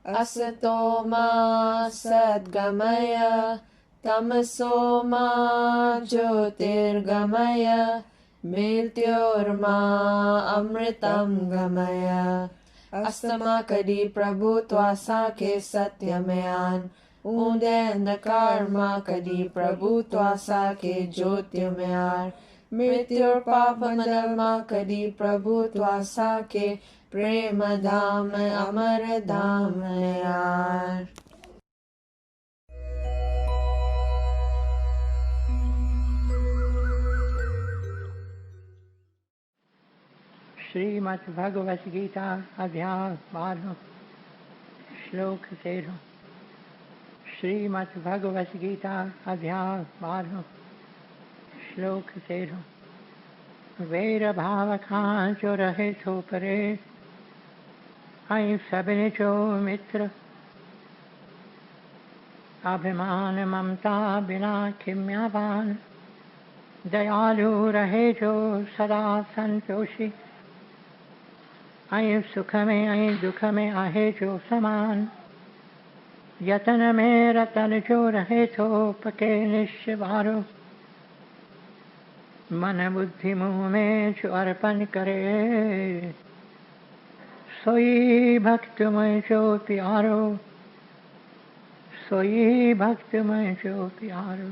असतो मा सद्गमय तमसो मा ज्योतिर्गमय मृत्योर्मा अमृतं गमय अस्तमाकरी प्रभुत्वासा के सत्यमयान ऊंदे अंधकार माँ कदी प्रभुत्वासा के ज्योतिर्मयान मृत्युर पाप मंडल माँ कदी प्रभुत्वासा के प्रेम धाम अमर धाम यार। श्रीमद् भगवत गीता अध्याय 12 श्लोक 13। श्रीमद् भगवत गीता अध्याय 12 श्लोक 13। वैर भाव खां जो रहे थो परे ऐं सभिनी जो मित्र अभिमान ममता बिना खिम्यावान दयालु रहे जो सदा संतोषी ऐं सुख में ऐं दुख में आहे जो समान यतन में रतन जो रहे थो पके निश्चवारो मन बुद्धि मुँह में जो अर्पण करे सोई भक्त में जो प्यारो सोई भक्त में जो प्यारो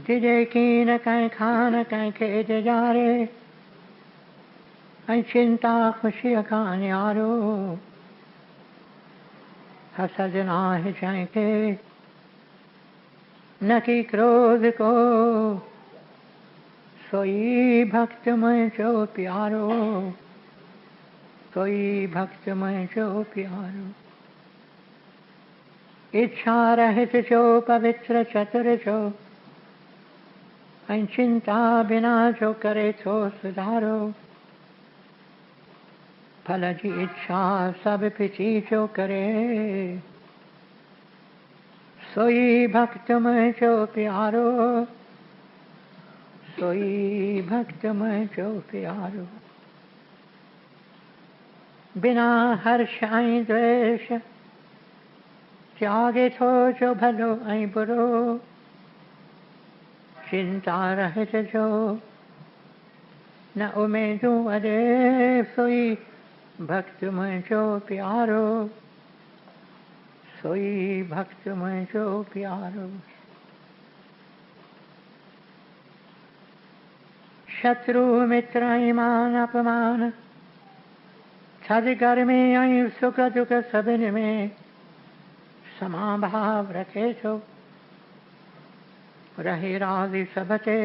जिजे की न कहीं खान कहीं खेत जारे ऐं चिंता खुशी का न्यारो हसद नाहि जंहिंखे न की क्रोध को सोई भक्त मुंहिंजो प्यारो सोई भक्त मुंहिंजो प्यारो इच्छा रहित जो पवित्र चतुर जो ऐं चिंता बिना जो करे थो सुधारो फल जी इच्छा सब पिछी जो करे सोई भक्त मुंहिंजो प्यारो सोई भक्त मुंहिंजो प्यारो बिना हर्ष ऐं द्वेष त्यागे थो जो भलो ऐं बुरो चिंता रहित जो न उमेदूं अॾे सोई भक्त मुंहिंजो प्यारो सोई भक्त मुंहिंजो प्यारो शत्रु मित्र ऐं मान अपमान थधि गर्मी ऐं सुख दुख सभिनी में समाभाव रखे थो रहे राज़ी सभ ते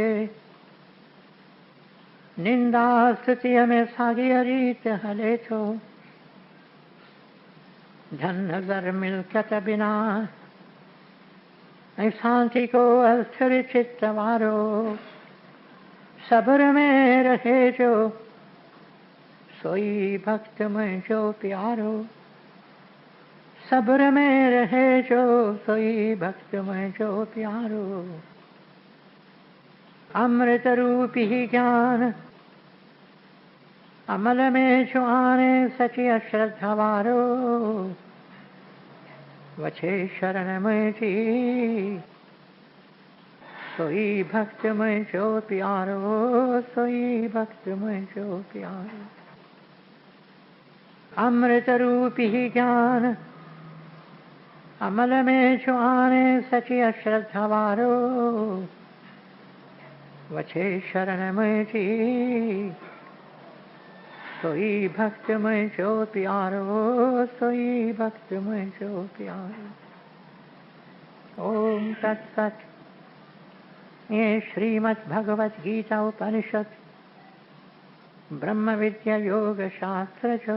निंदा स्तुतिअ में साॻीअ रीत हले थो धन ज़र मिल्कियत बिना ऐं शांति को अस्थिर चित्त वारो सब्र में रहे जो सोई भक्त मुंहिंजो प्यारो सब्र में रहे जो सोई भक्त मुंहिंजो प्यारो अमृत रूपी ज्ञान अमल में जो आने सची अश्रद्धा वारो वछे शरण मुंहिंजी सोई भक्त मुंहिंजो प्यारो सोई भक्त मुंहिंजो प्यारो अमृत रूपी ज्ञान अमल में जो आने सची अश्रद्धा वारो वछे शरण मुंहिंजी सोई भक्त मुंहिंजो प्यारो सोई भक्त मुंहिंजो प्यारो ओम तत्सत। ये श्रीमद् भगवत गीता उपनिषद ब्रह्म विद्या योग शास्त्र जो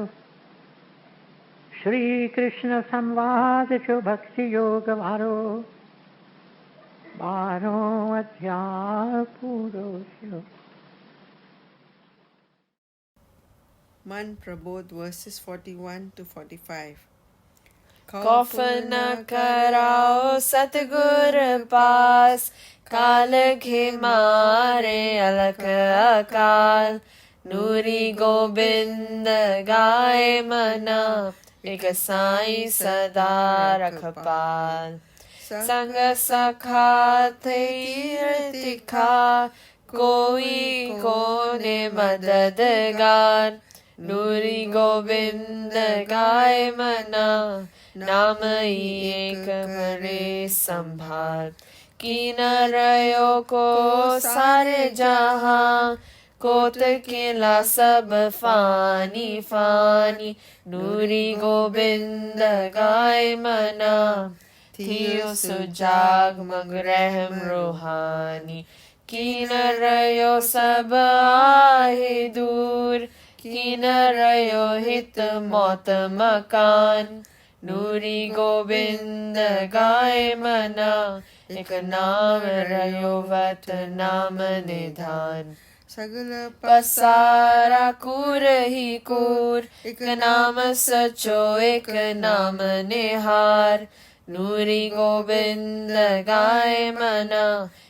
श्री कृष्ण संवाद जो भक्ति योग वारो 12 अध्याय पूरो थियो। मन प्रबोध verses 41 to 45। कौफन कराओ सतगुर पास काल घे मारे अलख अकाल नूरी गोबिंद गाए मना, एक साई सदा रखपाल। संग सखा तीर्थिखा, कोई कोने मददगार। नूरी गोविंद गाए मना, नाम एक मरे संभाल। कीन रयो को सारे जहां, कोत केला सब फानी फानी। नूरी गोविंद गाए मना, थियो सुजाग मग रहम रूहानी। कीन रयो सब आहे दूर, कीन रयो हित मौत मकान। नूरी गोविंद गाए मना, एक नाम रयो वत नाम निधान। सगल पसारा कूर ही कूर, एक नाम सचो एक नाम निहार। नूरी गोविंद गाए मना,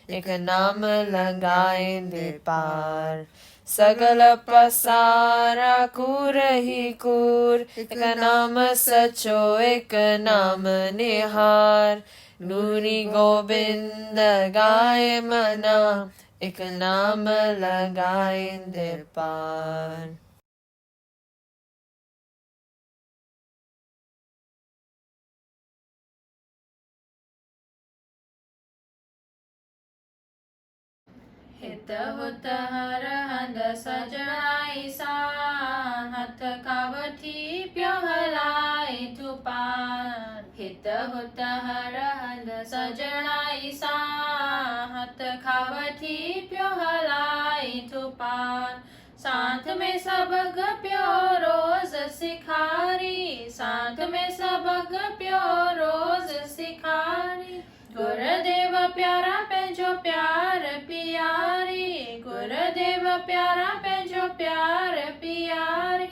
एक नाम लगाए दे पार। सगल पसारा कूर ही कूर, एक नाम सचो एक नाम निहार। नूरी गोविंद गाए मना, एक नाम लगाए दे पार। हित हुत हर हंद सजणाई सान, हथ कावठी प्यो हलाई तुपान। हित हुत हर हंद सजणाई सान, हथ खावठी प्यो हलाई तुपान। साथ में सबक प्यो रोज सिखारी, साथ में सबक प्यो रोज सिखारी। गुरुदेव प्यारा पंहिंजो प्यार पियारी, गुरुदेव प्यारा पंहिंजो प्यार पियारी।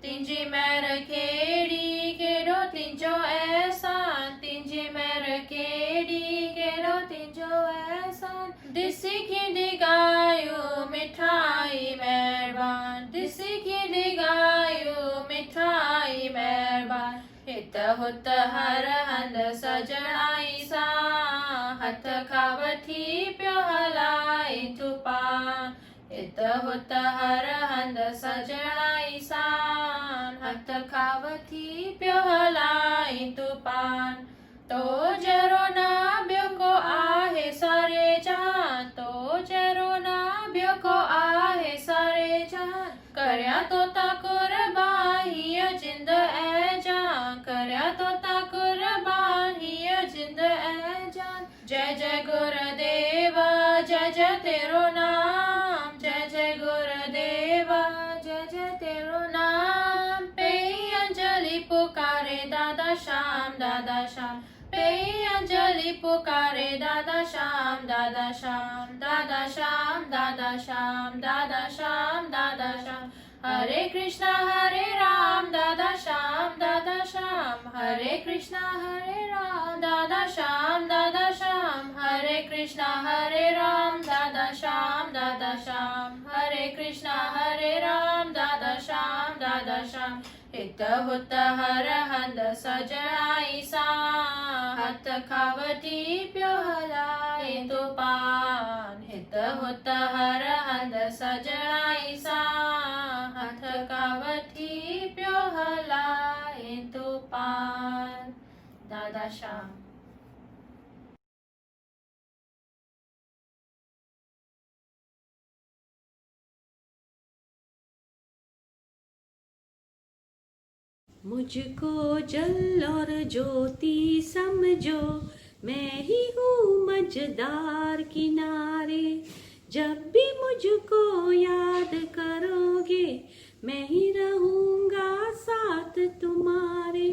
तिंजी महर खेड़ी केड़ो तिंजो एहसान, तिंजी महर केड़ी केड़ो तिंजो एहसान। दिसी खिंडी गायो मिठाई मेहरबान, दिसी खिंडी गायो मिठाई मेहरबान। हित हुत हर हंद सजणाई सां, हथ खावठी प्यो हलाई तुपान। हित हुत हर हंद सजणाई सां, हथ खावठी प्यो हलाई तुपान। तो जरो ना ॿियो को आहे सारे जहान, तो जरो ना ॿियो को आहे सारे जहान। करया तो ता कुर्बान हीअ जिंद ऐं जान, करया तो ता कुर्बान हीअ जिंद ऐं जान। जय जय गुरुदेव जय जय तेरो नाम, जय जय गुरुदेव जय जय तेरो नाम। पेई अंजलि पुकारे दादा श्याम, दादा श्याम। पेई अंजलि पुकारे दादा श्याम, दादा श्याम, दादा श्याम, दादा श्याम, दादा श्याम, दादा श्याम। हरे कृष्णा दादा श्याम, दादा श्याम। हरे कृष्णा दादा श्याम, दादा श्याम। हरे कृष्णा दादा श्याम, दादा श्याम। हरे कृष्णा दादा श्याम, दादा श्याम। हित हुत हर हंद सजणाई सां, हथ खावठी प्यो हलाई तुपान। हित हुत हर हंद सजणाई सां, हथ खावठी प्यो हलाई तुपान। दादा श्याम। मुझको जल और ज्योति समझो, मैं ही हूँ मझधार किनारे। जब भी मुझको याद करोगे, मैं ही रहूँगा साथ तुम्हारे।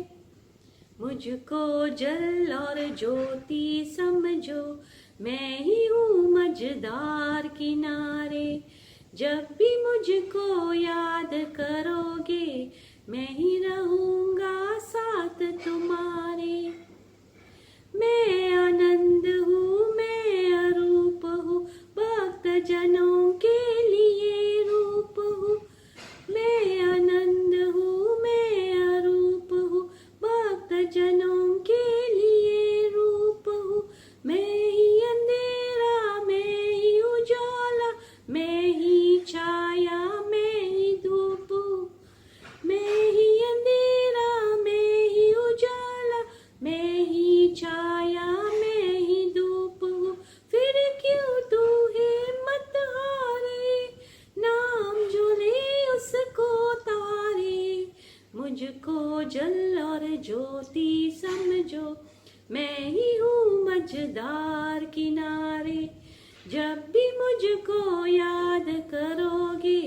मुझको जल और ज्योति समझो, मैं ही हूँ मझधार किनारे। जब भी मुझको याद करोगे, मैं ही रहूँगा साथ तुम्हारे। मैं आनंद हूँ, मैं अरूप हूँ, भक्त जनों के लिए रूप हूँ। जल और ज्योति समझो, मैं ही हूँ मझधार किनारे। जब भी मुझको याद करोगे,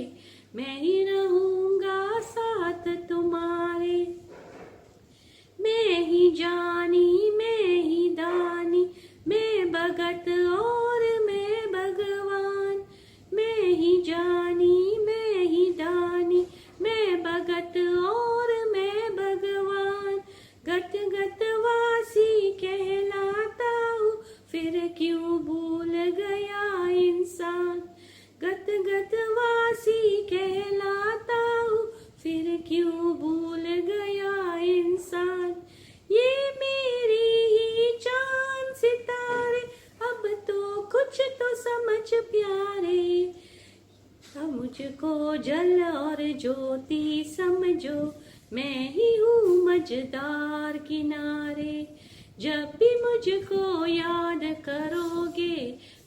मैं ही रहूँगा साथ तुम्हारे। मैं ही जानी मैं ही दानी, मैं भगत और मैं भगवान। मैं ही जानी मैं ही दानी, मैं भगत और मैं भगवान। गत गत वासी कहलाता हूँ, फिर क्यों भूल गया इंसान। गत गत वासी कहलाता हूँ, फिर क्यों भूल गया इंसान। ये मेरी ही चांद सितारे, अब तो कुछ तो समझ प्यारे। अब मुझको जल और ज्योति समझो, मैं ही हूँ मझधार किनारे। जब भी मुझको याद करोगे,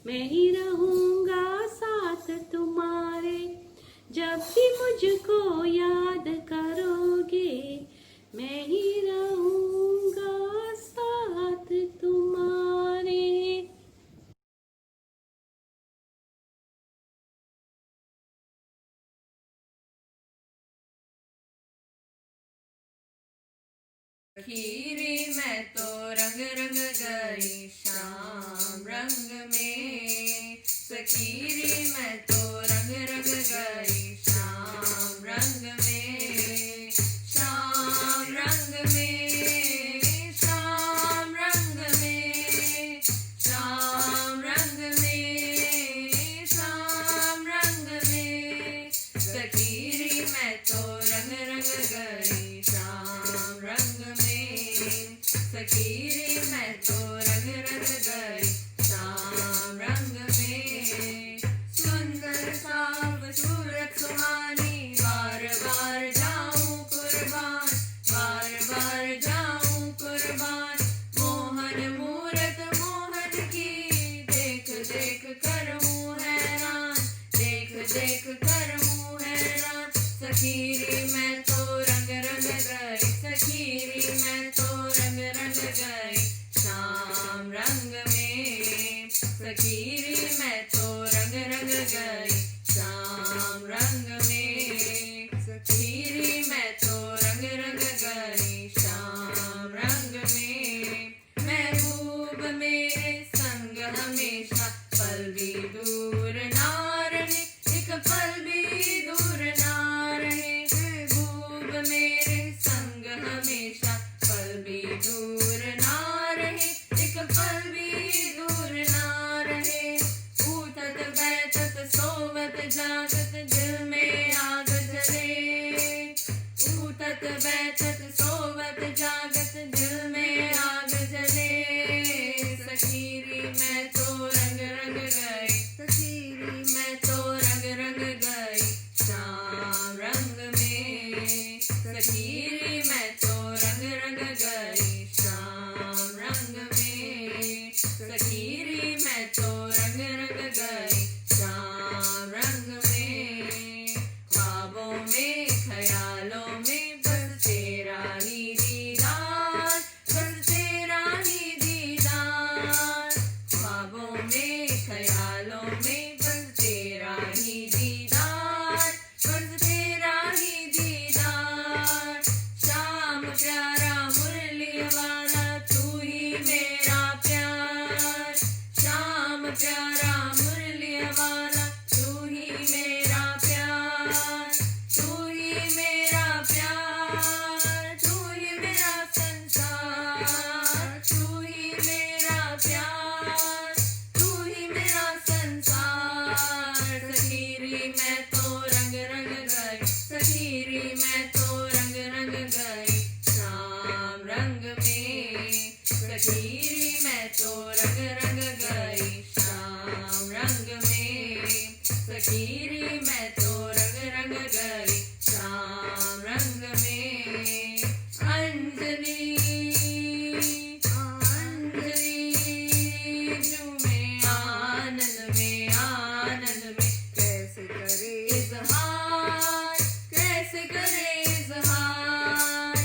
मैं ही रहूँगा साथ तुम्हारे। जब भी मुझको याद करोगे, मैं ही रहूँगा साथ तुम्हारे। खीरी मैं तो रंग रंग गई शाम रंग में, सखीरी मैं तो रंग रंग गई शाम रंग में। शाम रंग में, शाम रंग में, शाम रंग में, शाम रंग में। सखीरी मैं तो रंग रंग गई शाम रंग में, सखीरी मैं तो रंग रंग गई शाम रंग में। सुंदर साव सूरत सुहानी, बार बार जाऊं कुर्बान, बार बार जाऊं कुर्बान। मोहन मूरत मोहन की, देख देख कर हूँ हैरान, देख देख कर हूँ हैरान। सखीरी मैं तो रंग रंग गई, सखीरी मैं तो रंग रंग गई शाम रंग में। सखीरी मैं तो रंग रंग गई शाम रंग में। सखीरी मैं तो रंग रंग गई शाम रंग में। महबूब मेरे संग हमेशा, पल भी दूर ना रहे, एक पल भी दूर ना रहे। महबूब मेरे संग हमेशा, पल भी दूर ना रहे, एक पल भी दूर ना रहे। उठत बैठत सोवत जागत दिल में आग जले, उठत बैठत सोवत जागत दिल में आग जले। सखीरी मैं तो रंग रंग गई, सखीरी मैं तो रंग रंग गई शाम रंग में। सखीरी मैं तो रंग रंग गई शाम रंग में। सखीरी मैं तो रंग रंग गई शाम रंग में। ख्वाबों में ख्यालों में बस तेरा ही दीदार, बस तेरा ही दीदार। ख्वाबों में ख्यालों में बस तेरा ही दीदार, बस तेरा ही दीदार। श्याम प्यारा मुरली वाला, तू ही मेरा प्यार। श्याम प्यारा मुरली वाला, तू ही मेरा प्यार। तू ही मेरा प्यार, तू ही मेरा संसार। तू ही मेरा प्यार, तू ही मेरा संसार। सखीरी मैं तो रंग रंग गई, सखीरी मैं तो रंग रंग गई शाम रंग में। सखीरी मैं तो रंग रंग गई शाम रंग में। सखीरी मैं तो रंग रंग गई शाम रंग में। अंजलि अंजलि झूमे आनंद में, आनंद में। कैसे करे इजहार, कैसे करे इजहार।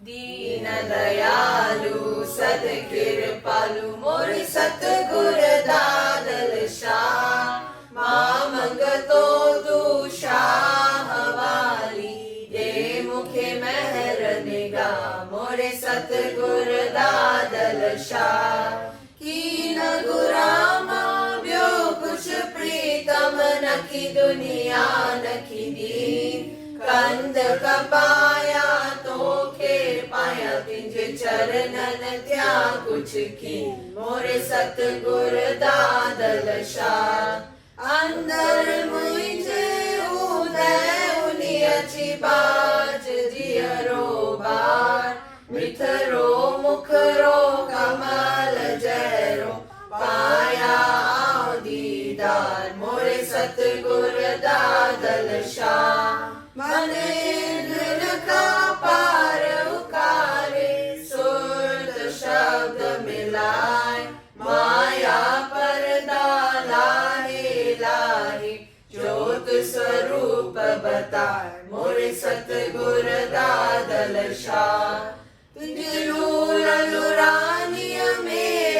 दीन दयालु सद कृपालु मोर सतगुर दादल शाह मां मंगतो तू शाह वाली दे मुखे महर निगाह मोरे सतगुर दादल शाह कीन गुरामा ब्यो कुछ प्रीतम नखी दुनिया नखी दीन कंद कपाया तोखे पाया तिंज चरणन त्या कुछ की मोरे सतगुर दादल शाह अंदर मुझे उदय उनी अची बाज जियरो बार मिथरो मुखरो कमल जयरो पाया दीदार मोरे सतगुर दादल शाह मन इंद्र का पार उकारे सुरत शब्द मिलाए माया पर्दा लाहे लाहे ज्योत स्वरूप बताए मोरे सतगुर दादल शाह तुझे नूर नूरानिय में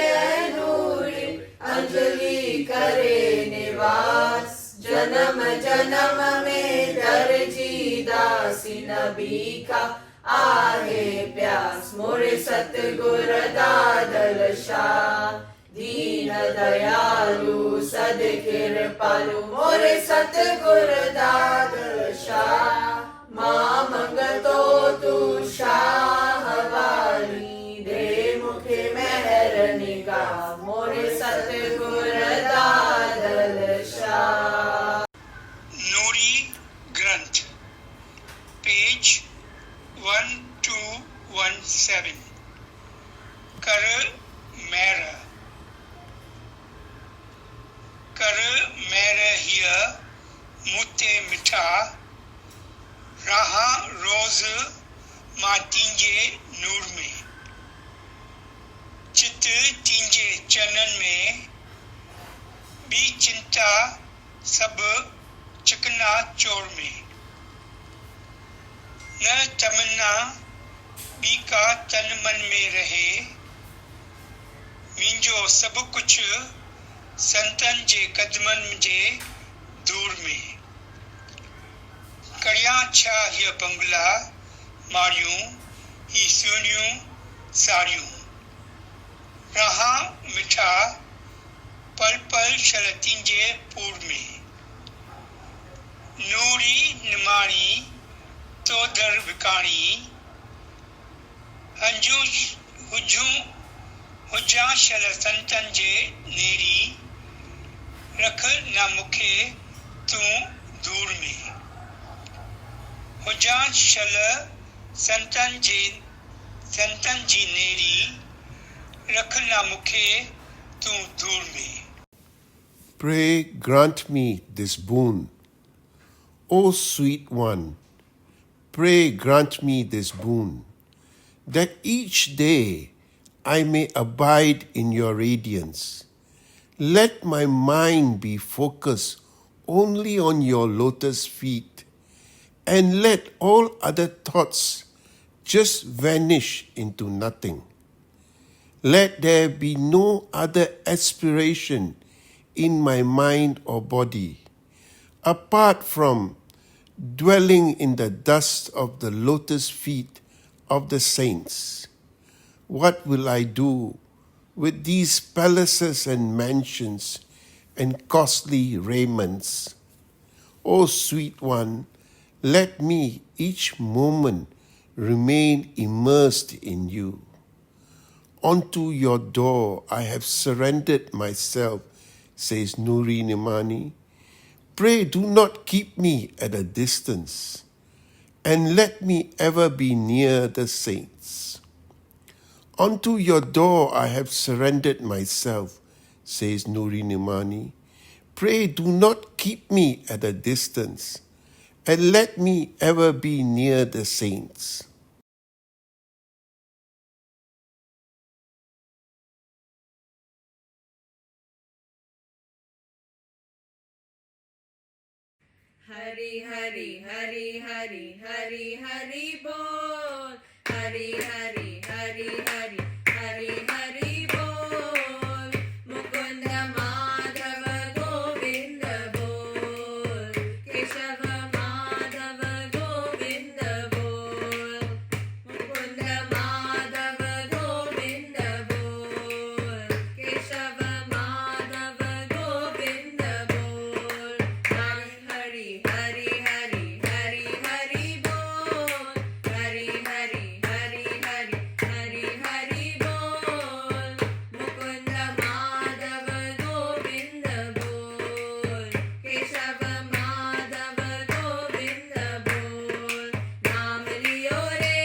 नूरी अंजलि करे निवास जन्म जन्म में दर्जी दासी नबी का आहे प्यास मोरे सतगुर दादल शाह दीन दयालु सद कृपालु मोरे सतगुर दादल शाह मां मंगतो तू शाह वाली दे मुखे महर निगाह मोरे सतगुर दादल शाह। नूरी ग्रंथ पेज 1217 कर मैर हिय मुते मिठा रहा रोज मां तींजे नूर में चित तींजे चनन में बी चिंता सब चिकना चोर में न तमन्ना बी का तन मन में रहे मिंजो सब कुछ संतन जे कदमन जे दूर में कड़िया छा हिय बंगला मारियूं ही सुनियूं सारियूं रहा मिठा पल पल शलतीन जे पूर में नूरी निमाणी तो दर विकाणी हंजू हुजा शल संतन जे नेरी रख न मुखे तू दूर में हुजा शल संतन जी नेरी रख न मुखे तू दूर में। Pray grant me this boon, O sweet one, pray grant me this boon, that each day I may abide in your radiance. Let my mind be focused only on your lotus feet, and let all other thoughts just vanish into nothing. Let there be no other aspiration in my mind or body, apart from dwelling in the dust of the lotus feet of the saints. What will I do with these palaces and mansions and costly raiments? O sweet one, let me each moment remain immersed in you. Unto your door I have surrendered myself, says Nuri Nimani. Pray do not keep me at a distance, and let me ever be near the saints. Unto your door I have surrendered myself, says Nuri Nimani. Pray do not keep me at a distance, and let me ever be near the saints. Hari Hari Hari Hari Hari Hari बोल हरि हरि हरि हरि हरि हरि बोल मुकुंद माधव गोविंद बोल केशव माधव गोविंद बोल मुकुंद माधव गोविंद बोल केशव माधव गोविंद बोल हरि हरि हरि हरि हरि बोल हरि हरि हरि हरि हरि हरि बोल मुकुंद माधव गोविंद बोल केशव माधव गोविंद बोल नाम लियो रे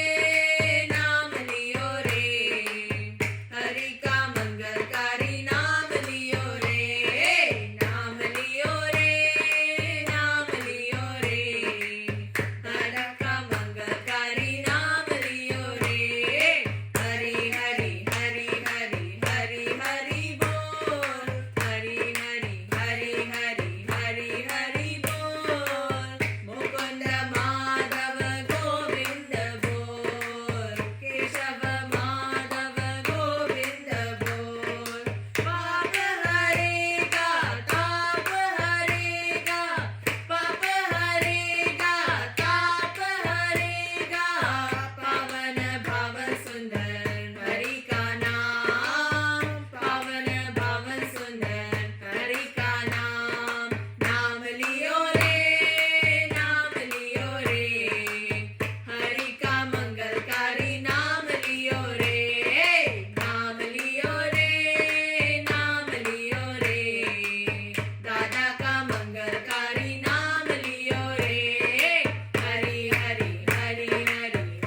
हरि का मंगलकारी नाम लियो रे नाम लियो रे हर का मंगलकारी नाम लियो रे हरि हरि हरि हरि हरि हरि बोल हरि हरि हरि हरि हरि हरि बोल मुकुंद माधव गोविंद बोल केशव माधव गोविंद बोल पाप हरेगा ताप हरेगा पाप हरेगा ताप हरेगा पावन भावन सुंदर हरि का नाम पावन भावन सुंदर हरि का नाम नाम लियो रे हरि का मंगलकारी नाम लियो रे नाम लियो रे दादा का मंगलकारी नाम लियो रे हरि हरि हरि हरि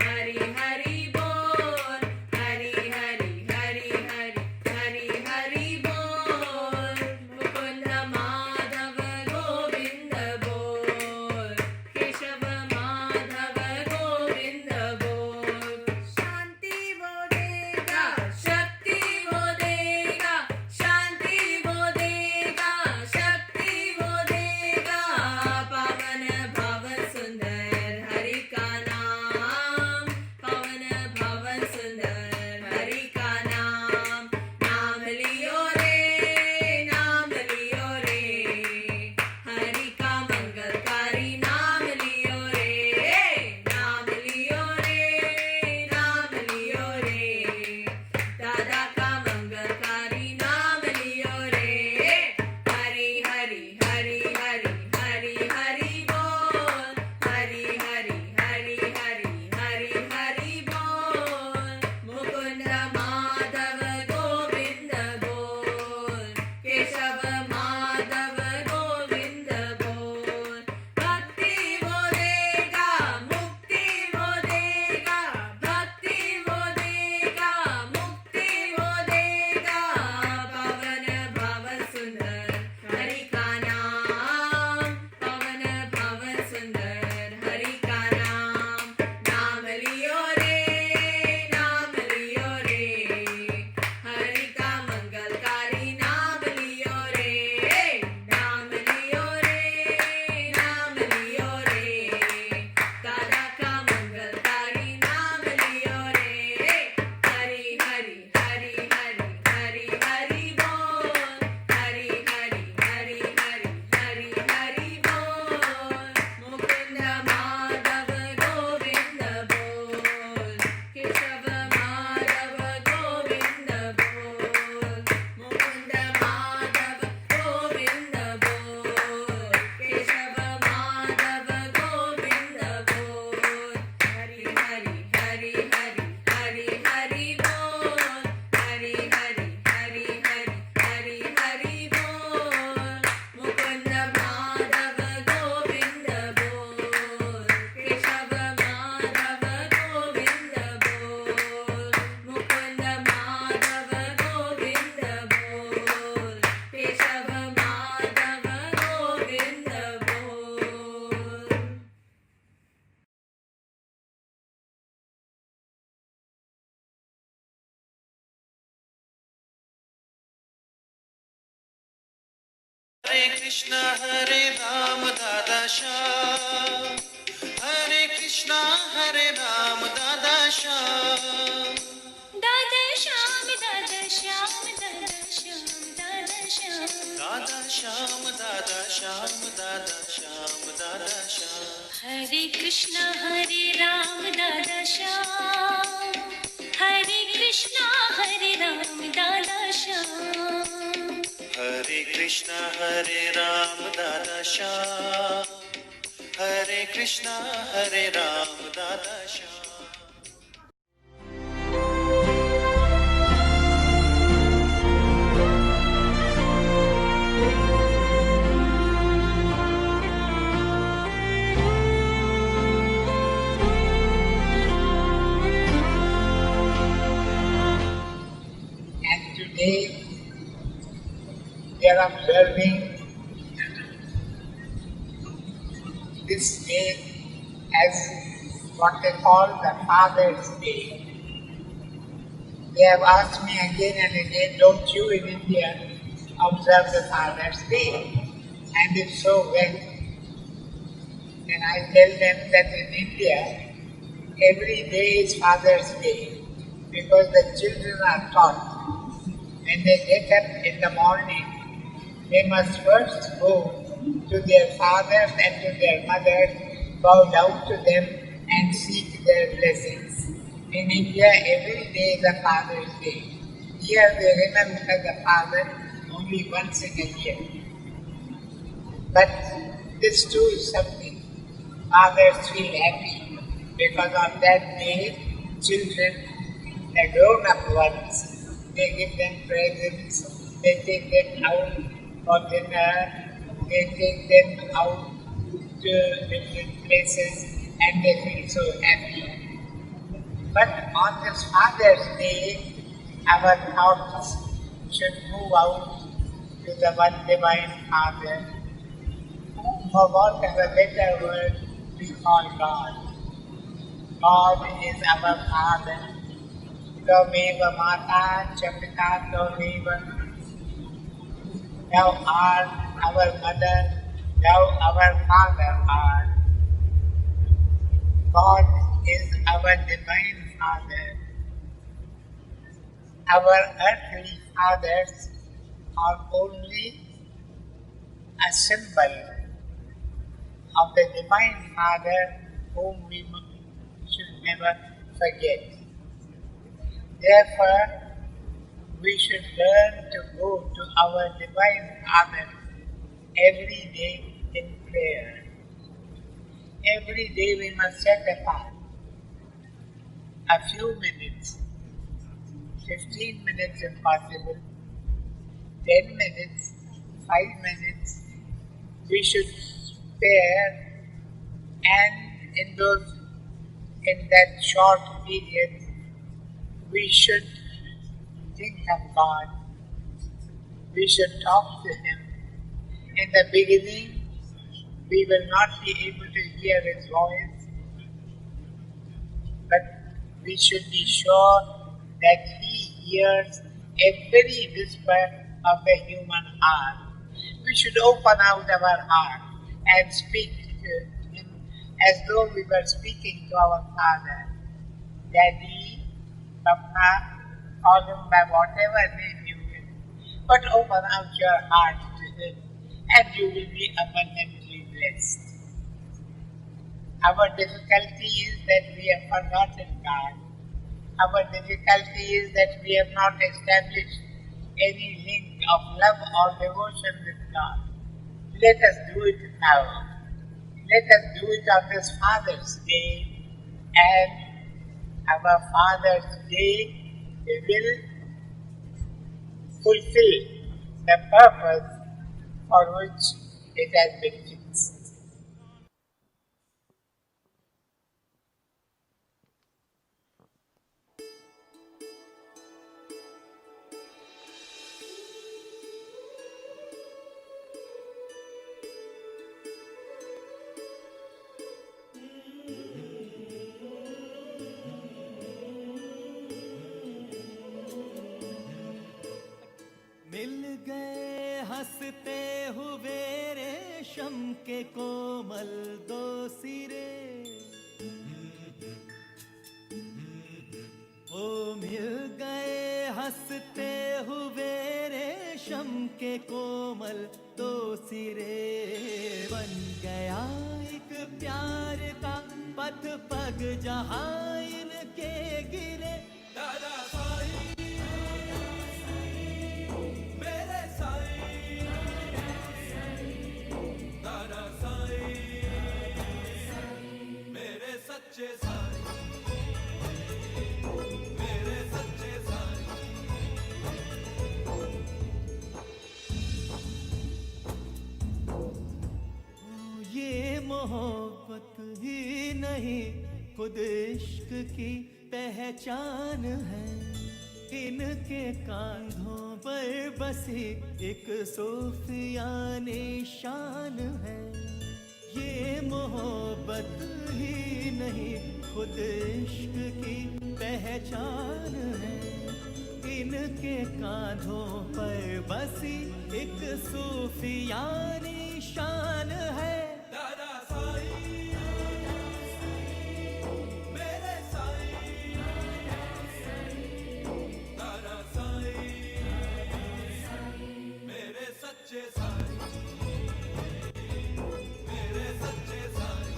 हरि हरि बोल हरि हरि हरि हरि हरि हरि बोल मुकुंद माधव गोविंद बोल केशव माधव गोविंद बोल शांति वो देगा शक्ति वो देगा शांति वो देगा शक्ति वो देगा पावन भावन सुंदर हरि का नाम पावन भावन सुंदर हरि का नाम नाम लियो रे हरि का मंगलकारी नाम लियो रे नाम लियो रे दादा का मंगलकारी नाम लियो रे हरि हरि हरि हरि हरि हरि बोल हरि हरि हरि हरि हरि हरि बोल मुकुंद माधव गोविंद बोल केशव माधव गोविंद बोल भक्ति वो देगा मुक्ति वो देगा भक्ति वो देगा मुक्ति वो देगा पावन भावन सुंदर हरि का नाम पावन भावन सुंदर हरि का नाम नाम लियो रे हरि का मंगलकारी नाम लियो रे नाम लियो रे दादा का मंगलकारी नाम लियो रे हरि हरि हरि हरि हरि हरि बोल हरि हरि हरि हरि हरि हरि बोल मुकुंद माधव गोविंद बोल केशव माधव गोविंद बोल मुकुंद माधव गोविंद बोल केशव माधव गोविंद बोल हरि हरि हरि हरि हरि हरि बोल हरि हरि हरि हरि हरि हरि बोल मुकुंद माधव गोविंद बोल केशव माधव गोविंद बोल मुकुंद माधव गोविंद बोल केशव माधव गोविंद बोल Hare Krishna Hare Ram Dada Shah Hare Krishna Krishna हरे राम दादा श्याम दादा श्याम दादा श्याम दादा श्याम दादा श्याम दादा श्याम दादा श्याम दादा श्याम दादा श्याम हरे कृष्णा हरे राम दादा श्याम हरे कृष्णा हरे राम दादा श्याम हरे कृष्णा हरे राम दादा श्याम हरे कृष्णा हरे राम दादा Shyam And today we are observing this day as what they call the Father's Day. They have asked me again and again, don't you in India observe the Father's Day? And if so, when? And I tell them that in India, every day is Father's Day because the children are taught when they get up in the morning, they must first go to their fathers and to their mothers, bow down to them and seek their blessings. In India, every day is a Father's Day. Here they remember the Father only once in a year. But this too is something. Fathers feel happy because on that day, children, the grown-up ones, they give them presents, they take them out for dinner, they take them out to different places, and they feel so happy. But on this Father's Day, our thoughts should move out to the one divine Father, whom for want of a better word we call God. God is our Father. Tvameva Mata Chapita Tvameva. Thou art our mother, thou our father art. God is our divine Father. Our earthly fathers are only a symbol of the divine Father whom we should never forget. Therefore, we should learn to go to our divine Father every day in prayer. Every day we must set apart a few minutes, 15 minutes if possible, 10 minutes, 5 minutes, we should spare, and in that short period we should think of God. We should talk to Him. In the beginning, we will not be able to hear His voice, but we should be sure that He hears every whisper of the human heart. We should open out our heart and speak to Him as though we were speaking to our Father. Daddy, Papa, call Him by whatever name you will. But open out your heart to Him and you will be abundantly blessed. Our difficulty is that we have forgotten God. Our difficulty is that we have not established any link of love or devotion with God. Let us do it now. Let us do it on this Father's Day, and our Father's Day will fulfill the purpose for which it has been fixed. मिल गए हंसते हुए रेशम के कोमल दो सिरे हंसते हुए रेशम के कोमल तो सिरे बन गया एक प्यार का पथ पग जहाँ इनके गिरे। दादा साईं मेरे साईं, दादा साईं मेरे सच्चे साईं, मेरे सच्चे साईं। ये मोहब्बत ही नहीं खुद इश्क की पहचान है। इनके कांधों पर बसी एक सूफियानी शान है। ये मोहब्बत ही नहीं खुद इश्क की पहचान है। इनके कांधों पर बसी एक सूफियानी शान है। दादा साईं मेरे साईं, दादा साईं मेरे सच्चे साईं, मेरे सच्चे साईं।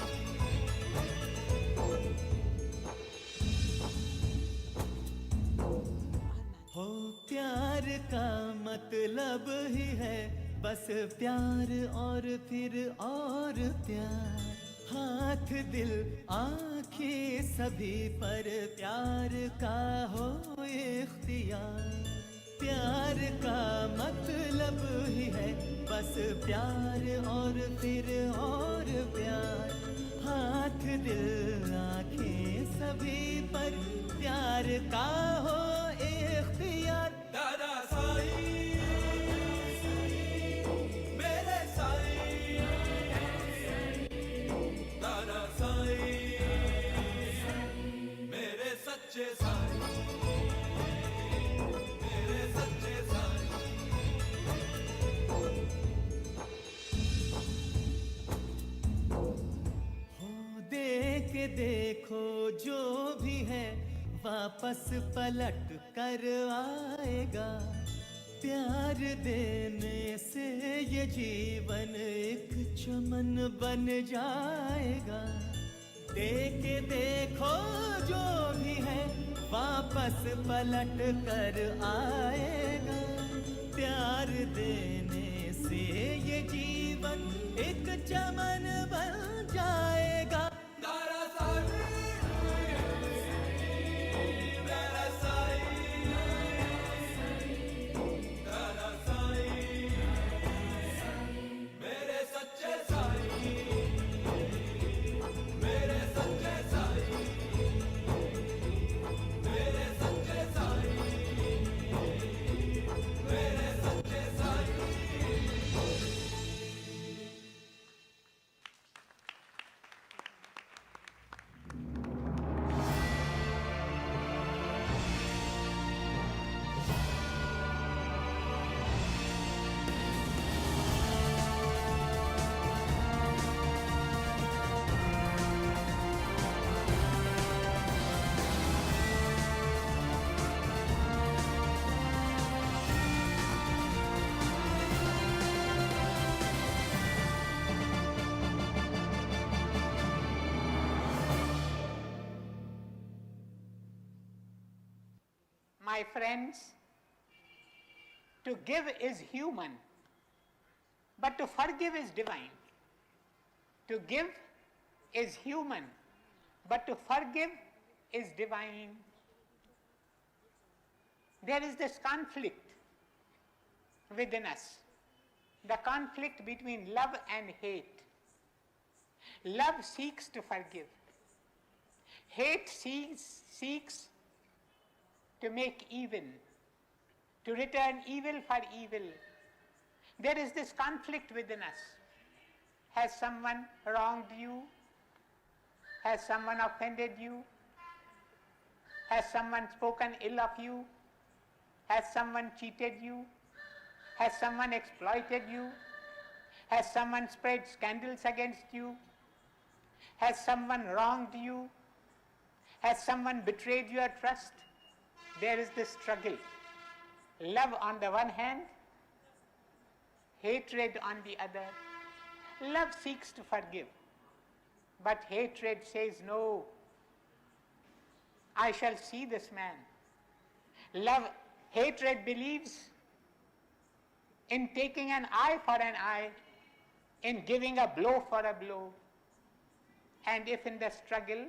हो प्यार का मतलब ही है बस प्यार और फिर और प्यार। हाथ दिल आंखें सभी पर प्यार का हो इख्तियार। प्यार का मतलब ही है बस प्यार और फिर और प्यार। हाथ दिल आंखें सभी पर प्यार का हो इख्तियार। दादा साईं मेरे साईं, दादा साईं मेरे सच्चे साईं, मेरे सच्चे साईं। हो देख देखो जो भी है वापस पलट कर आएगा। प्यार देने से ये जीवन एक चमन बन जाएगा। देख देखो जो भी है वापस पलट कर आएगा। प्यार देने से ये जीवन एक चमन बन जाएगा। दादा साईं मेरा साईं, दादा साईं मेरे सच्चे साईं, मेरे सच्चे साईं, मेरे सच्चे साईं, मेरे सच्चे Sai. My friends, to give is human, but to forgive is divine. To give is human, but to forgive is divine. There is this conflict within us, the conflict between love and hate. Love seeks to forgive. Hate seeks to make even, to return evil for evil. There is this conflict within us. Has someone wronged you? Has someone offended you? Has someone spoken ill of you? Has someone cheated you? Has someone exploited you? Has someone spread scandals against you? Has someone wronged you? Has someone betrayed your trust? There is this struggle Love on the one hand, hatred on the other. Love seeks to forgive, but hatred says, no, I shall see this man. Hatred believes in taking an eye for an eye, in giving a blow for a blow. And if in the struggle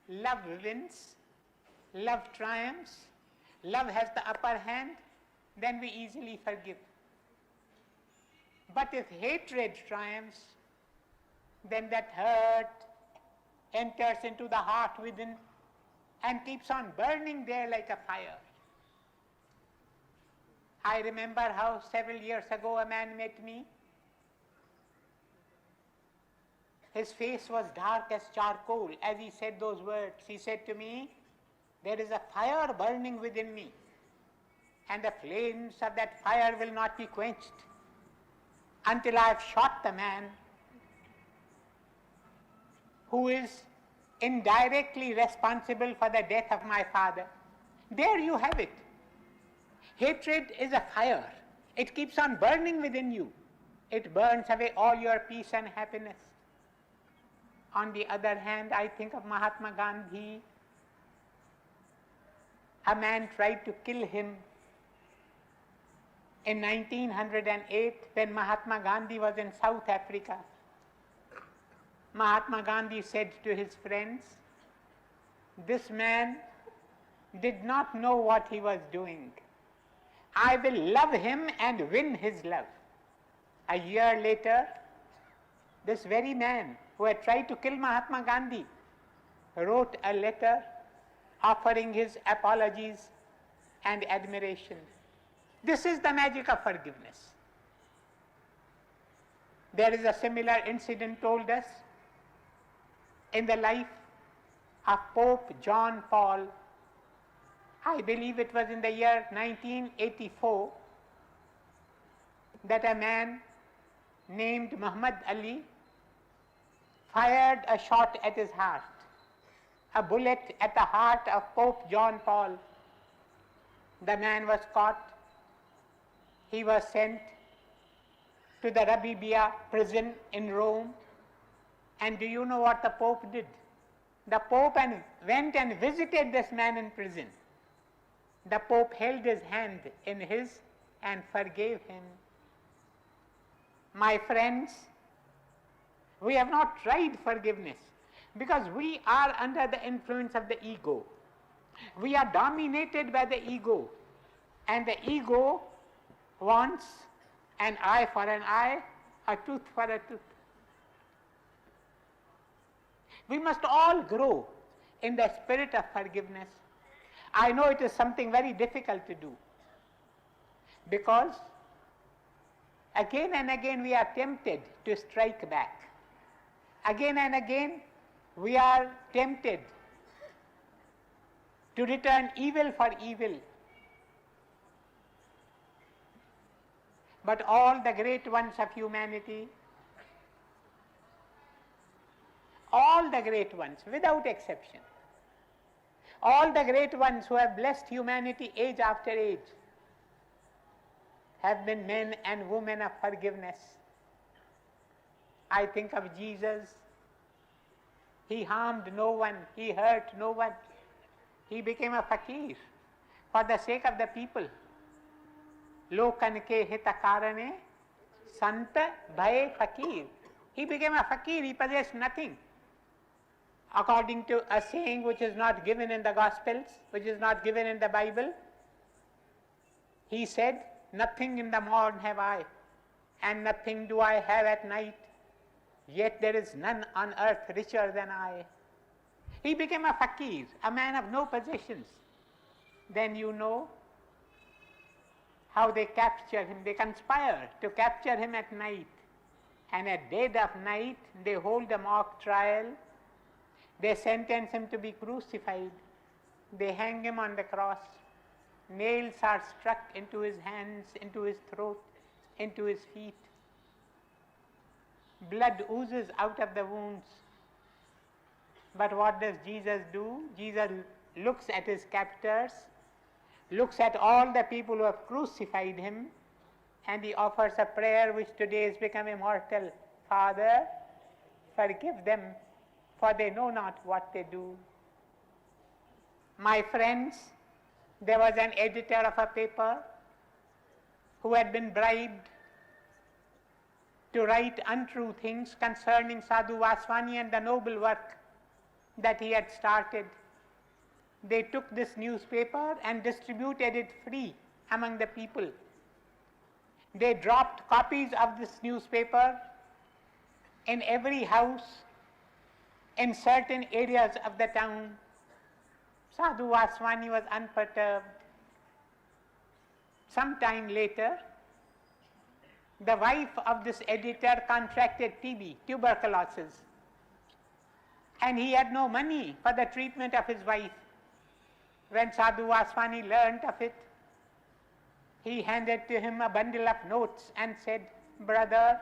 love wins, love triumphs, love has the upper hand, then we easily forgive. But if hatred triumphs, then that hurt enters into the heart within and keeps on burning there like a fire. I remember how several years ago a man met me. His face was dark as charcoal. As he said those words, he said to me, there is a fire burning within me, and the flames of that fire will not be quenched until I have shot the man who is indirectly responsible for the death of my father. There you have it. Hatred is a fire. It keeps on burning within you. It burns away all your peace and happiness. On the other hand, I think of Mahatma Gandhi. A man tried to kill him in 1908 when Mahatma Gandhi was in South Africa. Mahatma Gandhi said to his friends, this man did not know what he was doing. I will love him and win his love. A year later, this very man who had tried to kill Mahatma Gandhi wrote a letter offering his apologies and admiration. This is the magic of forgiveness. There is a similar incident told us in the life of Pope John Paul. I believe it was in the year 1984 that a man named Muhammad Ali fired a shot at his heart, a bullet at the heart of Pope John Paul. The man was caught. He was sent to the Rebibbia prison in Rome. And do you know what the Pope did? The Pope went and visited this man in prison. The Pope held his hand in his and forgave him. My friends, we have not tried forgiveness because we are under the influence of the ego. We are dominated by the ego, and the ego wants an eye for an eye, a tooth for a tooth. We must all grow in the spirit of forgiveness. I know it is something very difficult to do because again and again we are tempted to strike back. Again and again we are tempted to return evil for evil. But all the great ones of humanity, all the great ones without exception, all the great ones who have blessed humanity age after age have been men and women of forgiveness. I think of Jesus. He harmed no one, he hurt no one. He became a fakir for the sake of the people. Lokan ke hitakarane santa bhaye fakir. He became a fakir, he possessed nothing. According to a saying which is not given in the Gospels, which is not given in the Bible, he said, nothing in the morn have I, and nothing do I have at night, yet there is none on earth richer than I. He became a fakir, a man of no possessions. Then you know how they capture him. They conspire to capture him at night. And at dead of night, they hold a mock trial. They sentence him to be crucified. They hang him on the cross. Nails are struck into his hands, into his throat, into his feet. Blood oozes out of the wounds. But what does Jesus do? Jesus looks at his captors, looks at all the people who have crucified him, and he offers a prayer which today has become immortal. Father, forgive them, for they know not what they do. My friends, there was an editor of a paper who had been bribed to write untrue things concerning Sadhu Vaswani and the noble work that he had started. They took this newspaper and distributed it free among the people. They dropped copies of this newspaper in every house in certain areas of the town. Sadhu Vaswani was unperturbed. Some time later, the wife of this editor contracted TB, tuberculosis, and he had no money for the treatment of his wife. When Sadhu Vaswani learnt of it, he handed to him a bundle of notes and said, "Brother,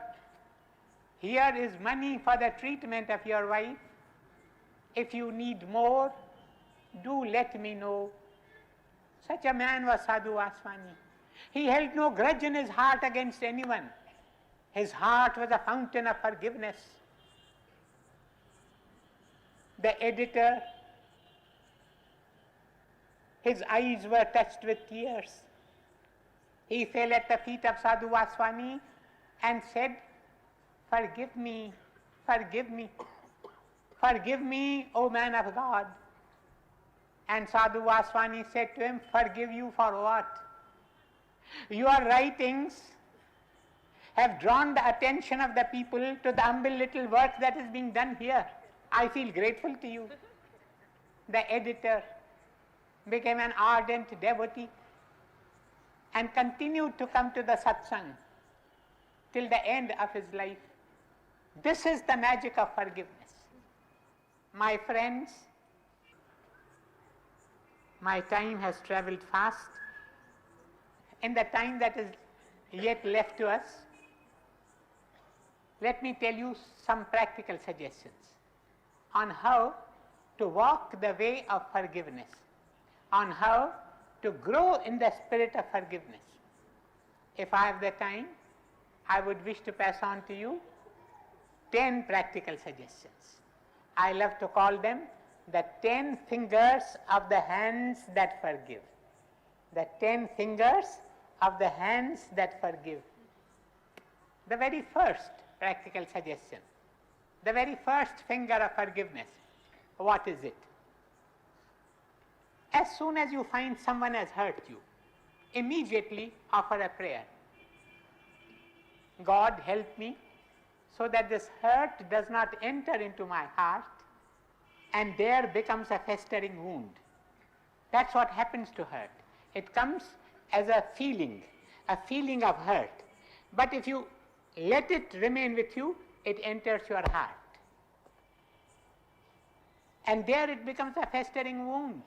here is money for the treatment of your wife. If you need more, do let me know." Such a man was Sadhu Vaswani. He held no grudge in his heart against anyone. His heart was a fountain of forgiveness. The editor, his eyes were touched with tears. He fell at the feet of Sadhu Vaswani and said, "Forgive me, forgive me, forgive me, O man of God." And Sadhu Vaswani said to him, "Forgive you for what? Your writings have drawn the attention of the people to the humble little work that is being done here. I feel grateful to you." The editor became an ardent devotee and continued to come to the satsang till the end of his life. This is the magic of forgiveness. My friends, my time has traveled fast. In the time that is yet left to us, let me tell you some practical suggestions on how to walk the way of forgiveness, on how to grow in the spirit of forgiveness. If I have the time, I would wish to pass on to you 10 practical suggestions. I love to call them the 10 fingers of the hands that forgive. The 10 fingers of the hands that forgive. The very first practical suggestion, the very first finger of forgiveness, what is it? As soon as you find someone has hurt you, immediately offer a prayer. God, help me so that this hurt does not enter into my heart and there becomes a festering wound. That's what happens to hurt. It comes as a feeling of hurt. But if you let it remain with you, it enters your heart. And there it becomes a festering wound.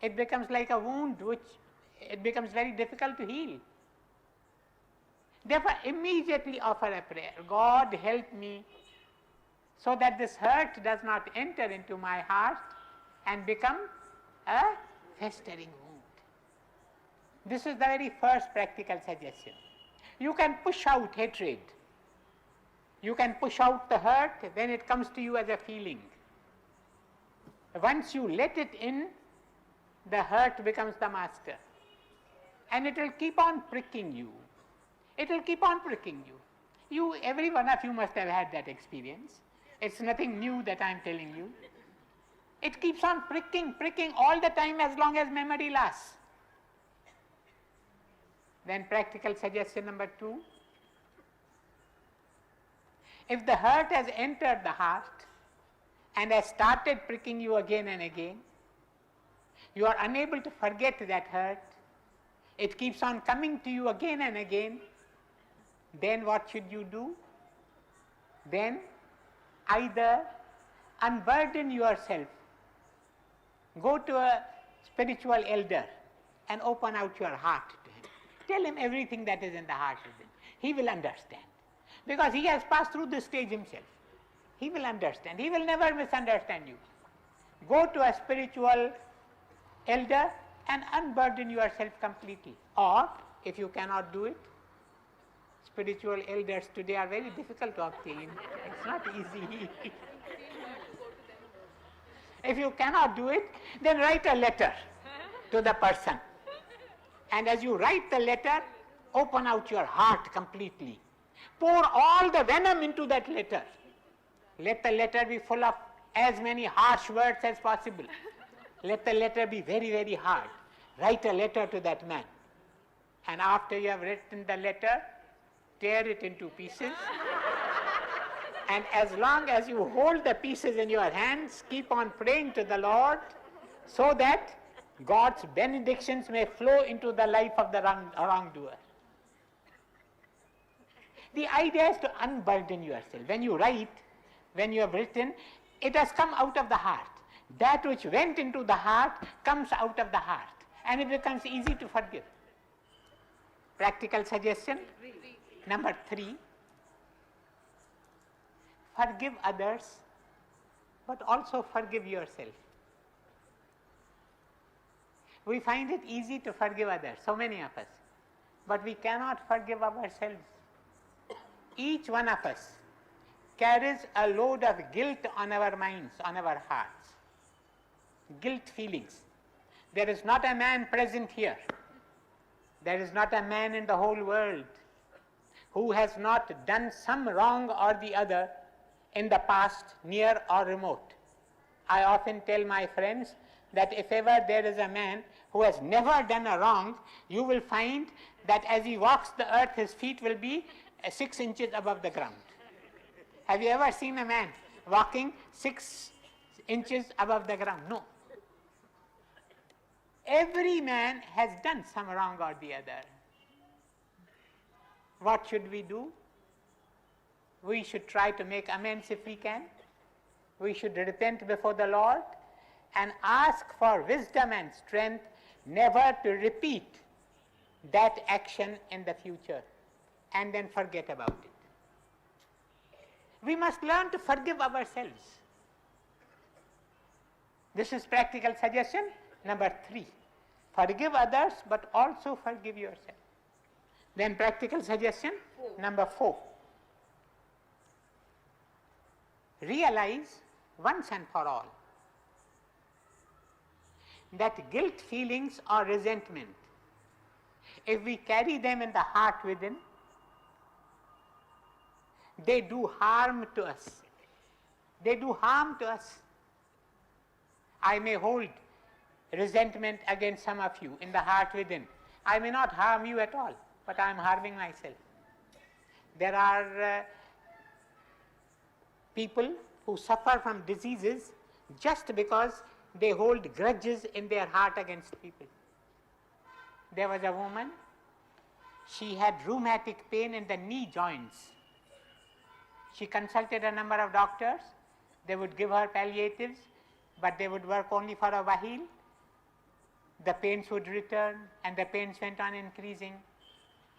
It becomes like a wound which it becomes very difficult to heal. Therefore, immediately offer a prayer. God, help me so that this hurt does not enter into my heart and become a festering wound. This is the very first practical suggestion. You can push out hatred. You can push out the hurt when it comes to you as a feeling. Once you let it in, the hurt becomes the master. And it will keep on pricking you. It will keep on pricking you. Every one of you must have had that experience. It's nothing new that I'm telling you. It keeps on pricking all the time as long as memory lasts. Then practical suggestion number 2. If the hurt has entered the heart and has started pricking you again and again, you are unable to forget that hurt, it keeps on coming to you again and again, then what should you do? Then either unburden yourself, go to a spiritual elder and open out your heart to him. Tell him everything that is in the heart of him. He will understand. Because he has passed through this stage himself. He will understand. He will never misunderstand you. Go to a spiritual elder and unburden yourself completely. Or, if you cannot do it, spiritual elders today are very difficult to obtain. It's not easy. If you cannot do it, then write a letter to the person. And as you write the letter, open out your heart completely. Pour all the venom into that letter. Let the letter be full of as many harsh words as possible. Let the letter be very, very hard. Write a letter to that man. And after you have written the letter, tear it into pieces. And as long as you hold the pieces in your hands, keep on praying to the Lord so that God's benedictions may flow into the life of the wrongdoer. The idea is to unburden yourself. When you write, when you have written, it has come out of the heart. That which went into the heart comes out of the heart, and it becomes easy to forgive. Practical suggestion number 3. Forgive others, but also forgive yourself. We find it easy to forgive others, so many of us, but we cannot forgive ourselves. Each one of us carries a load of guilt on our minds, on our hearts. Guilt feelings. There is not a man present here. There is not a man in the whole world who has not done some wrong or the other in the past, near or remote. I often tell my friends that if ever there is a man who has never done a wrong, you will find that as he walks the earth, his feet will be 6 inches above the ground. Have you ever seen a man walking 6 inches above the ground? No. Every man has done some wrong or the other. What should we do? We should try to make amends if we can. We should repent before the Lord and ask for wisdom and strength never to repeat that action in the future, and then forget about it. We must learn to forgive ourselves. This is practical suggestion number 3. Forgive others, but also forgive yourself. Then practical suggestion number 4. Realize once and for all that guilt feelings or resentment, if we carry them in the heart within, they do harm to us. They do harm to us. I may hold resentment against some of you in the heart within. I may not harm you at all, but I am harming myself. There are people who suffer from diseases just because they hold grudges in their heart against people. There was a woman, she had rheumatic pain in the knee joints. She consulted a number of doctors. They would give her palliatives, but they would work only for a while. The pains would return, and the pains went on increasing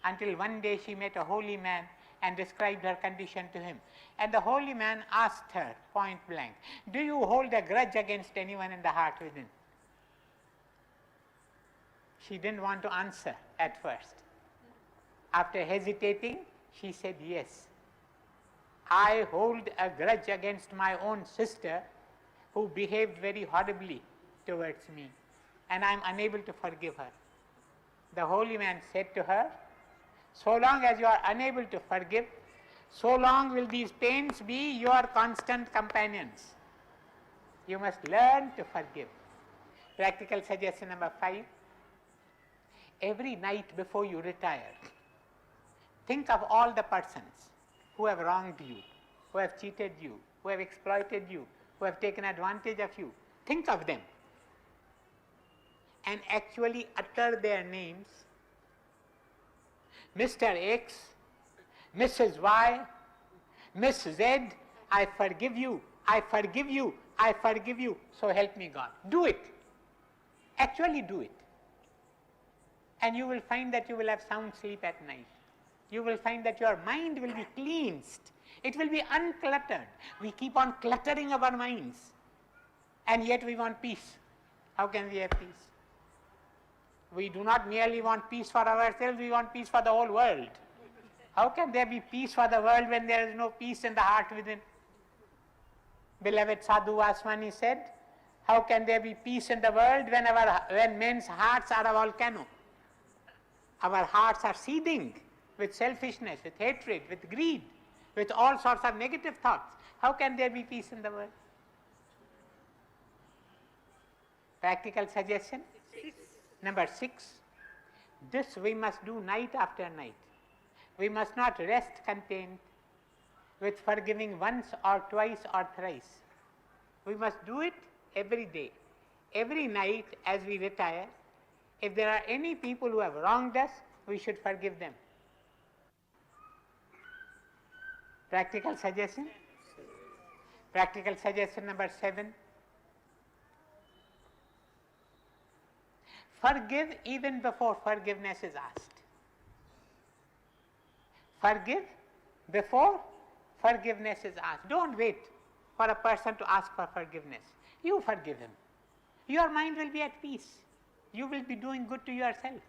until one day she met a holy man and described her condition to him. And the holy man asked her point blank, "Do you hold a grudge against anyone in the heart within?" She didn't want to answer at first. After hesitating, she said, "Yes. I hold a grudge against my own sister who behaved very horribly towards me, and I am unable to forgive her." The holy man said to her, "So long as you are unable to forgive, so long will these pains be your constant companions. You must learn to forgive." Practical suggestion number 5. Every night before you retire, think of all the persons who have wronged you, who have cheated you, who have exploited you, who have taken advantage of you. Think of them and actually utter their names. Mr. X, Mrs. Y, Miss Z, I forgive you, I forgive you, I forgive you, so help me God. Do it. Actually do it. And you will find that you will have sound sleep at night. You will find that your mind will be cleansed. It will be uncluttered. We keep on cluttering our minds, and yet we want peace. How can we have peace? We do not merely want peace for ourselves, we want peace for the whole world. How can there be peace for the world when there is no peace in the heart within? Beloved Sadhu Vaswani said, how can there be peace in the world when men's hearts are a volcano? Our hearts are seething with selfishness, with hatred, with greed, with all sorts of negative thoughts. How can there be peace in the world? Practical suggestion? Number 6. This we must do night after night. We must not rest content with forgiving once or twice or thrice. We must do it every day. Every night as we retire, if there are any people who have wronged us, we should forgive them. Practical suggestion? Practical suggestion number 7. Forgive even before forgiveness is asked. Forgive before forgiveness is asked. Don't wait for a person to ask for forgiveness. You forgive him. Your mind will be at peace. You will be doing good to yourself.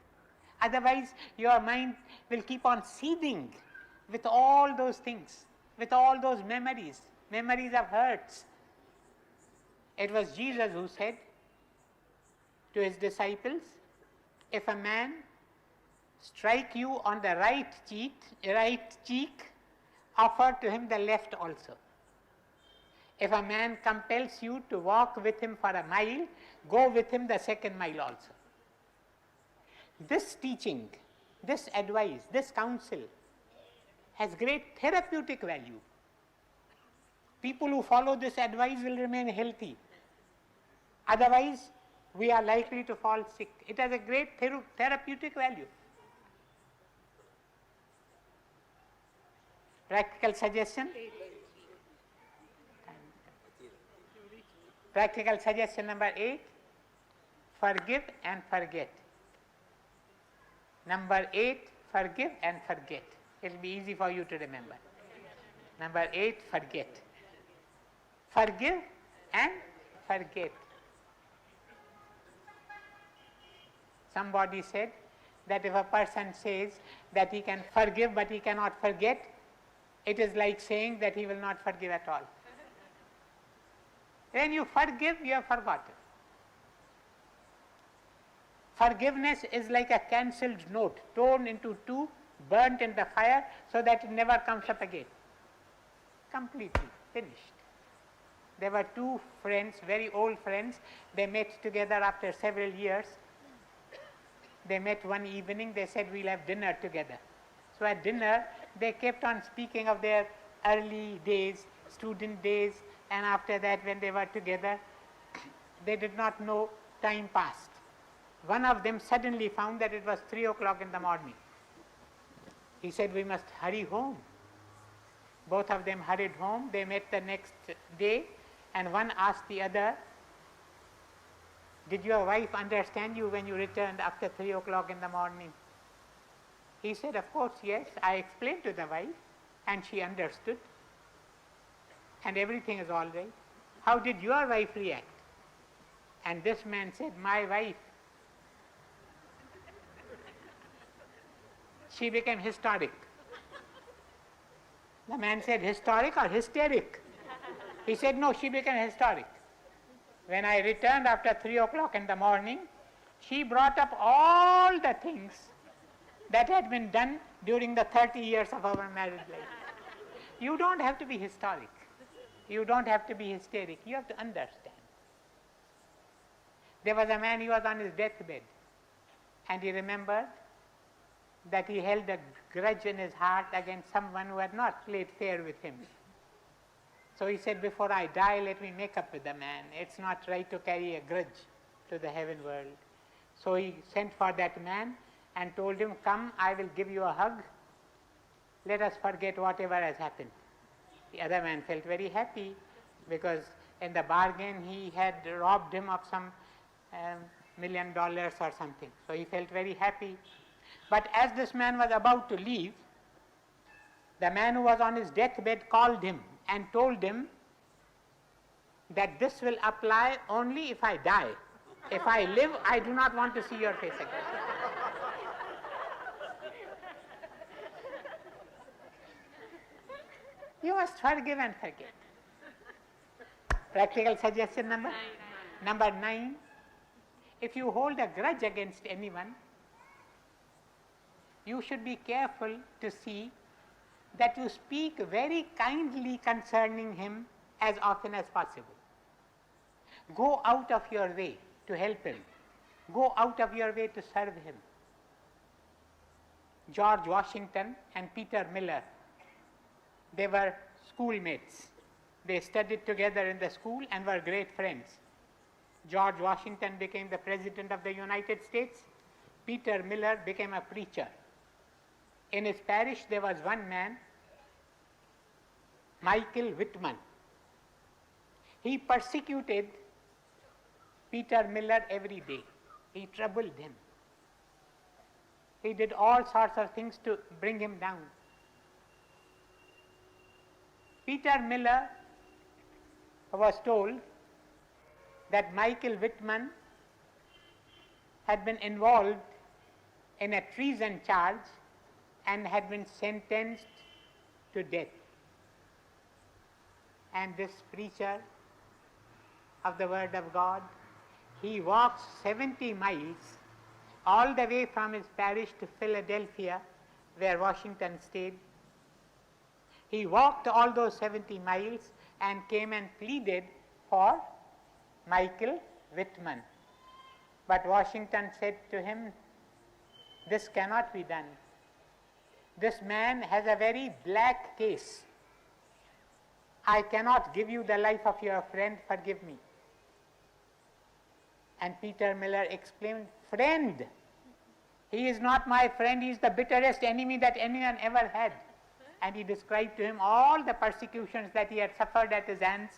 Otherwise, your mind will keep on seething with all those things, with all those memories of hurts. It was Jesus who said to his disciples, if a man strike you on the right cheek, offer to him the left also. If a man compels you to walk with him for a mile, go with him the second mile also. This teaching, this advice, this counsel has great therapeutic value. People who follow this advice will remain healthy. Otherwise, we are likely to fall sick. It has a great therapeutic value. Practical suggestion? Practical suggestion number 8, forgive and forget. Number 8, forgive and forget. It will be easy for you to remember. Number 8, forget. Forgive and forget. Somebody said that if a person says that he can forgive but he cannot forget, it is like saying that he will not forgive at all. When you forgive, you have forgotten. Forgiveness is like a cancelled note, torn into two, burnt in the fire so that it never comes up again. Completely finished. There were two friends, very old friends. They met together after several years. They met one evening. They said, we'll have dinner together. So at dinner, they kept on speaking of their early days, student days, and after that when they were together, they did not know time passed. One of them suddenly found that it was 3 o'clock in the morning. He said, we must hurry home. Both of them hurried home. They met the next day, and one asked the other, did your wife understand you when you returned after 3 o'clock in the morning? He said, of course, yes. I explained to the wife, and she understood, and everything is all right. How did your wife react? And this man said, my wife, she became hysteric. The man said, historic or hysteric? He said, no, she became hysteric. When I returned after 3 o'clock in the morning, she brought up all the things that had been done during the 30 years of our married life. You don't have to be historic. You don't have to be hysteric. You have to understand. There was a man, he was on his deathbed, and he remembered that he held a grudge in his heart against someone who had not played fair with him. So he said, before I die, let me make up with the man. It's not right to carry a grudge to the heaven world. So he sent for that man and told him, come, I will give you a hug. Let us forget whatever has happened. The other man felt very happy because in the bargain he had robbed him of some $1 million or something. So he felt very happy. But as this man was about to leave, the man who was on his deathbed called him and told him that this will apply only if I die. If I live, I do not want to see your face again. You must forgive and forget. Practical suggestion number 9. If you hold a grudge against anyone, you should be careful to see that you speak very kindly concerning him as often as possible. Go out of your way to help him. Go out of your way to serve him. George Washington and Peter Miller, they were schoolmates. They studied together in the school and were great friends. George Washington became the President of the United States. Peter Miller became a preacher. In his parish there was one man, Michael Whitman. He persecuted Peter Miller every day. He troubled him. He did all sorts of things to bring him down. Peter Miller was told that Michael Whitman had been involved in a treason charge and had been sentenced to death. And this preacher of the Word of God, he walks 70 miles all the way from his parish to Philadelphia, where Washington stayed. He walked all those 70 miles and came and pleaded for Michael Whitman. But Washington said to him, this cannot be done. This man has a very black case. I cannot give you the life of your friend, forgive me. And Peter Miller exclaimed, friend, he is not my friend, he is the bitterest enemy that anyone ever had. And he described to him all the persecutions that he had suffered at his hands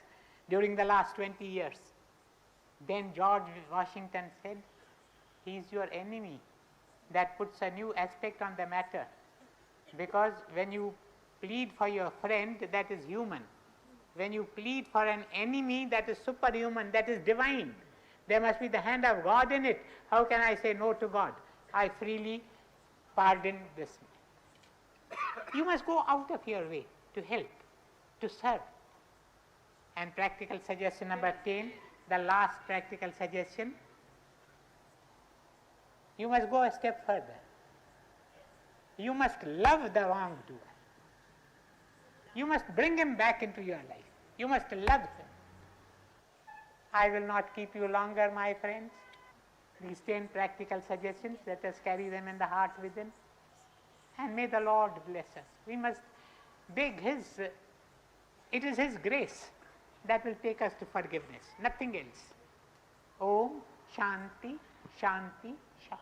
during the last 20 years. Then George Washington said, he is your enemy. That puts a new aspect on the matter. Because when you plead for your friend, that is human. When you plead for an enemy, that is superhuman, that is divine. There must be the hand of God in it. How can I say no to God? I freely pardon this man. You must go out of your way to help, to serve. And practical suggestion number 10, the last practical suggestion, you must go a step further. You must love the wrongdoer. You must bring him back into your life. You must love him. I will not keep you longer, my friends. These 10 practical suggestions, let us carry them in the heart within. And may the Lord bless us. We must beg His, it is His grace that will take us to forgiveness, nothing else. Om Shanti, Shanti, Shanti.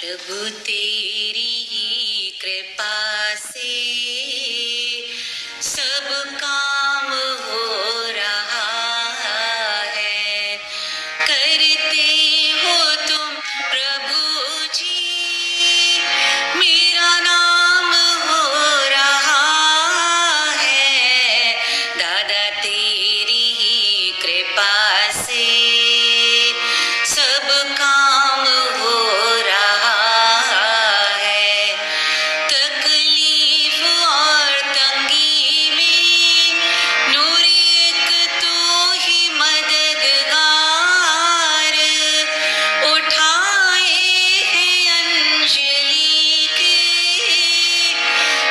प्रभु तेरी ही कृपा से सब काम हो रहा है। करते हो तुम प्रभु जी, मेरा नाम हो रहा है। दादा तेरी ही कृपा से सब काम हो रहा है। तकलीफ और तंगी में नूर एक तू ही मददगार। उठाए हैं अंजलि के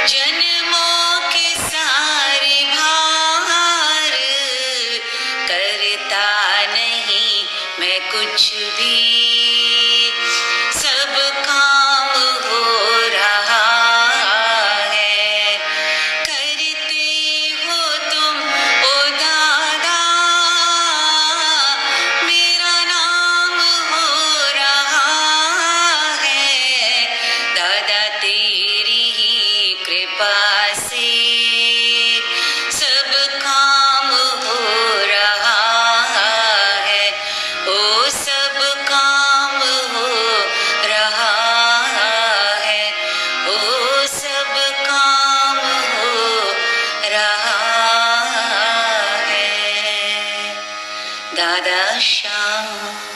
जन्मों के सारे भार। करता नहीं मैं कुछ भी, सब काम हो रहा है। करते हो तुम ओ दादा, मेरा नाम हो रहा है। दादा तेरी ही कृपा से सब काम हो रहा है। ओ सब काम हो रहा है। ओ सब काम हो रहा है। दादा श्याम।